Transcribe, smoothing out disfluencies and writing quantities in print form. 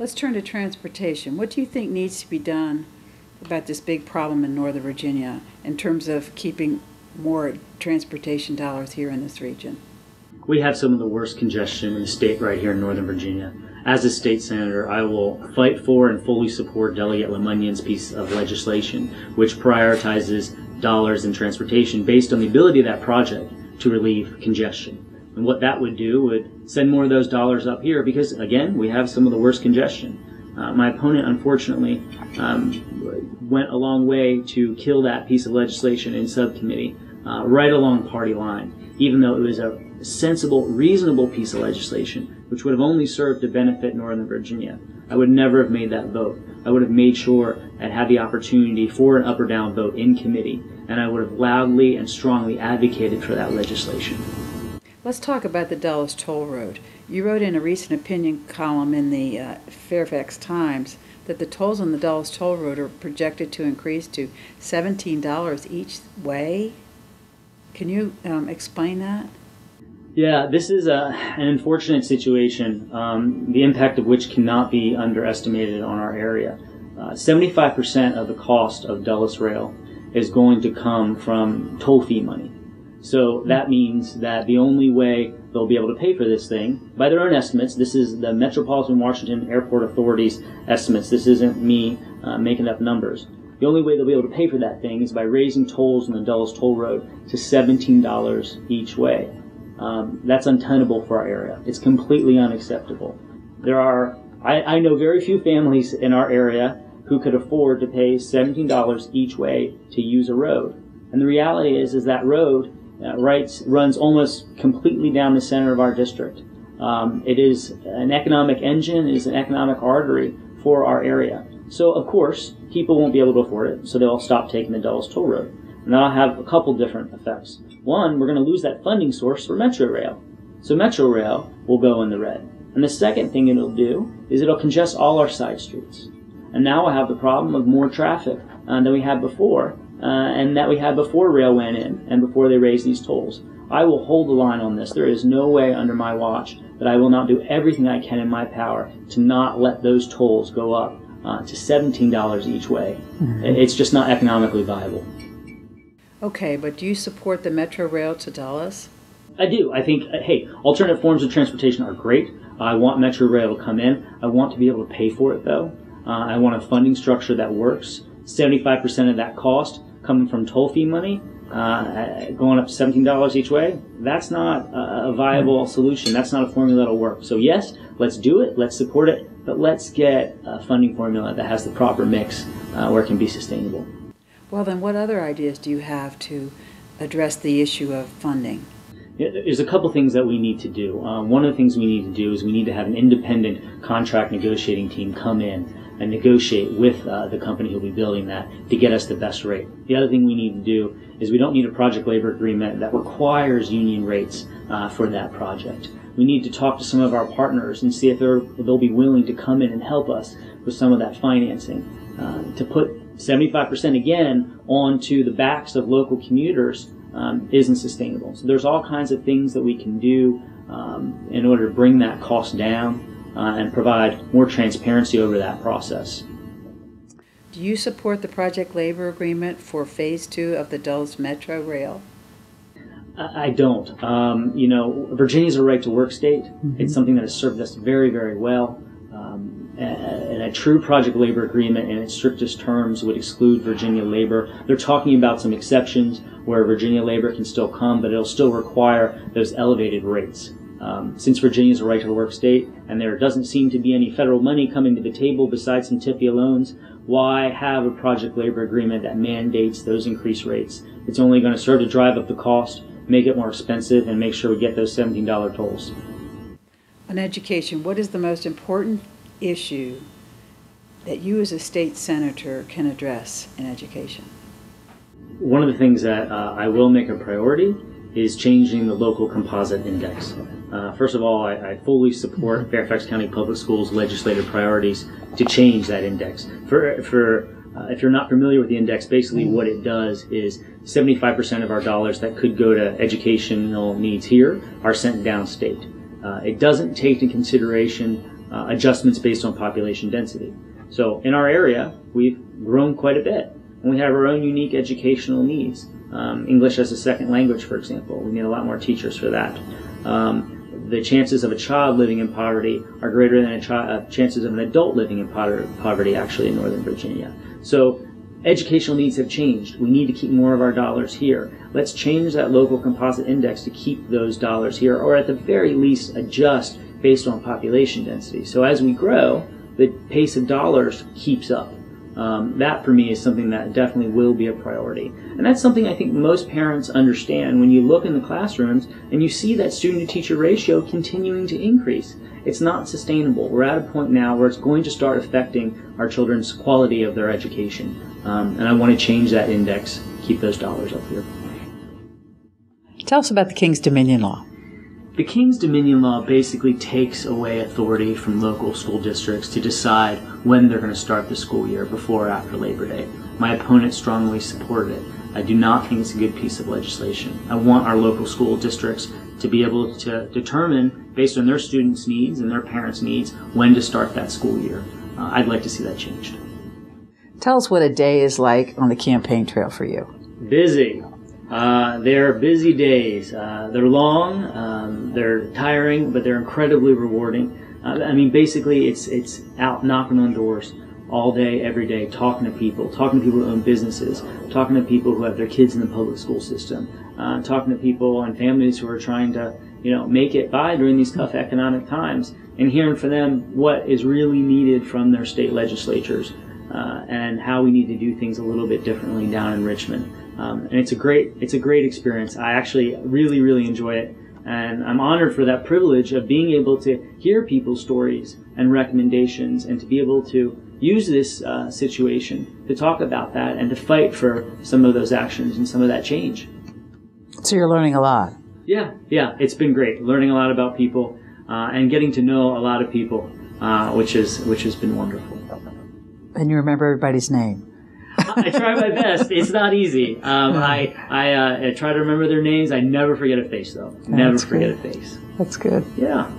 Let's turn to transportation. What do you think needs to be done about this big problem in Northern Virginia in terms of keeping more transportation dollars here in this region? We have some of the worst congestion in the state right here in Northern Virginia. As a state senator, I will fight for and fully support Delegate Lemunion's piece of legislation, which prioritizes dollars in transportation based on the ability of that project to relieve congestion. And what that would do would send more of those dollars up here because, again, we have some of the worst congestion. My opponent, unfortunately, went a long way to kill that piece of legislation in subcommittee, right along party line, even though it was a sensible, reasonable piece of legislation, which would have only served to benefit Northern Virginia. I would never have made that vote. I would have made sure I'd had the opportunity for an up or down vote in committee, and I would have loudly and strongly advocated for that legislation. Let's talk about the Dulles Toll Road. You wrote in a recent opinion column in the Fairfax Times that the tolls on the Dulles Toll Road are projected to increase to $17 each way. Can you explain that? Yeah, this is an unfortunate situation, the impact of which cannot be underestimated on our area. 75% of the cost of Dulles Rail is going to come from toll fee money. So that means that the only way they'll be able to pay for this thing, by their own estimates, this is the Metropolitan Washington Airport Authority's estimates, this isn't me making up numbers. The only way they'll be able to pay for that thing is by raising tolls on the Dulles Toll Road to $17 each way. That's untenable for our area. It's completely unacceptable. I know very few families in our area who could afford to pay $17 each way to use a road. And the reality is that road runs almost completely down the center of our district. It is an economic engine, it is an economic artery for our area. So, of course, people won't be able to afford it, so they'll stop taking the Dulles Toll Road. And that'll have a couple different effects. One, we're going to lose that funding source for Metro Rail. So Metro Rail will go in the red. And the second thing it'll do is it'll congest all our side streets. And now we'll have the problem of more traffic than we had before, and that we had before rail went in and before they raised these tolls. I will hold the line on this. There is no way under my watch that I will not do everything I can in my power to not let those tolls go up to $17 each way. Mm-hmm. It's just not economically viable. Okay, but do you support the Metro Rail to Dulles? I do. I think, hey, alternative forms of transportation are great. I want Metro Rail to come in. I want to be able to pay for it, though. I want a funding structure that works. 75% of that cost coming from toll fee money, going up to $17 each way, that's not a viable solution. That's not a formula that'll work. So yes, let's do it, let's support it, but let's get a funding formula that has the proper mix where it can be sustainable. Well then, what other ideas do you have to address the issue of funding? There's a couple things that we need to do. One of the things we need to do is we need to have an independent contract negotiating team come in and negotiate with the company who'll be building that to get us the best rate. The other thing we need to do is we don't need a project labor agreement that requires union rates for that project. We need to talk to some of our partners and see if they'll be willing to come in and help us with some of that financing. To put 75% again onto the backs of local commuters isn't sustainable. So there's all kinds of things that we can do in order to bring that cost down and provide more transparency over that process. Do you support the project labor agreement for Phase 2 of the Dulles Metro Rail? I don't. Virginia's a right-to-work state. Mm-hmm. It's something that has served us very, very well. And a true project labor agreement in its strictest terms would exclude Virginia labor. They're talking about some exceptions where Virginia labor can still come, but it'll still require those elevated rates. Since Virginia is a right-to-work state and there doesn't seem to be any federal money coming to the table besides some TIFIA loans, why have a project labor agreement that mandates those increased rates? It's only going to serve to drive up the cost, make it more expensive, and make sure we get those $17 tolls. On education, what is the most important issue that you as a state senator can address in education? One of the things that I will make a priority is changing the local composite index. First of all, I fully support Fairfax County Public Schools' legislative priorities to change that index. If you're not familiar with the index, basically what it does is 75% of our dollars that could go to educational needs here are sent downstate. It doesn't take into consideration adjustments based on population density. So in our area, we've grown quite a bit, and we have our own unique educational needs. English as a second language, for example. We need a lot more teachers for that. The chances of a child living in poverty are greater than chances of an adult living in poverty actually in Northern Virginia. So educational needs have changed. We need to keep more of our dollars here. Let's change that local composite index to keep those dollars here, or at the very least adjust based on population density. So as we grow, the pace of dollars keeps up. That for me is something that definitely will be a priority. And that's something I think most parents understand when you look in the classrooms and you see that student-to-teacher ratio continuing to increase. It's not sustainable. We're at a point now where it's going to start affecting our children's quality of their education. And I want to change that index, keep those dollars up here. Tell us about the King's Dominion Law. The King's Dominion Law basically takes away authority from local school districts to decide when they're going to start the school year, before or after Labor Day. My opponent strongly supported it. I do not think it's a good piece of legislation. I want our local school districts to be able to determine, based on their students' needs and their parents' needs, when to start that school year. I'd like to see that changed. Tell us what a day is like on the campaign trail for you. Busy. They're busy days. They're long, they're tiring, but they're incredibly rewarding. I mean, basically, it's out knocking on doors all day, every day, talking to people who own businesses, talking to people who have their kids in the public school system, talking to people and families who are trying to, make it by during these tough economic times, and hearing from them what is really needed from their state legislatures, and how we need to do things a little bit differently down in Richmond. And it's a great experience. I actually really, really enjoy it. And I'm honored for that privilege of being able to hear people's stories and recommendations, and to be able to use this situation to talk about that and to fight for some of those actions and some of that change. So you're learning a lot. Yeah, it's been great. Learning a lot about people and getting to know a lot of people, which has been wonderful. And you remember everybody's name. I try my best. It's not easy. I try to remember their names. I never forget a face, though. Never forget a face. That's good. Yeah.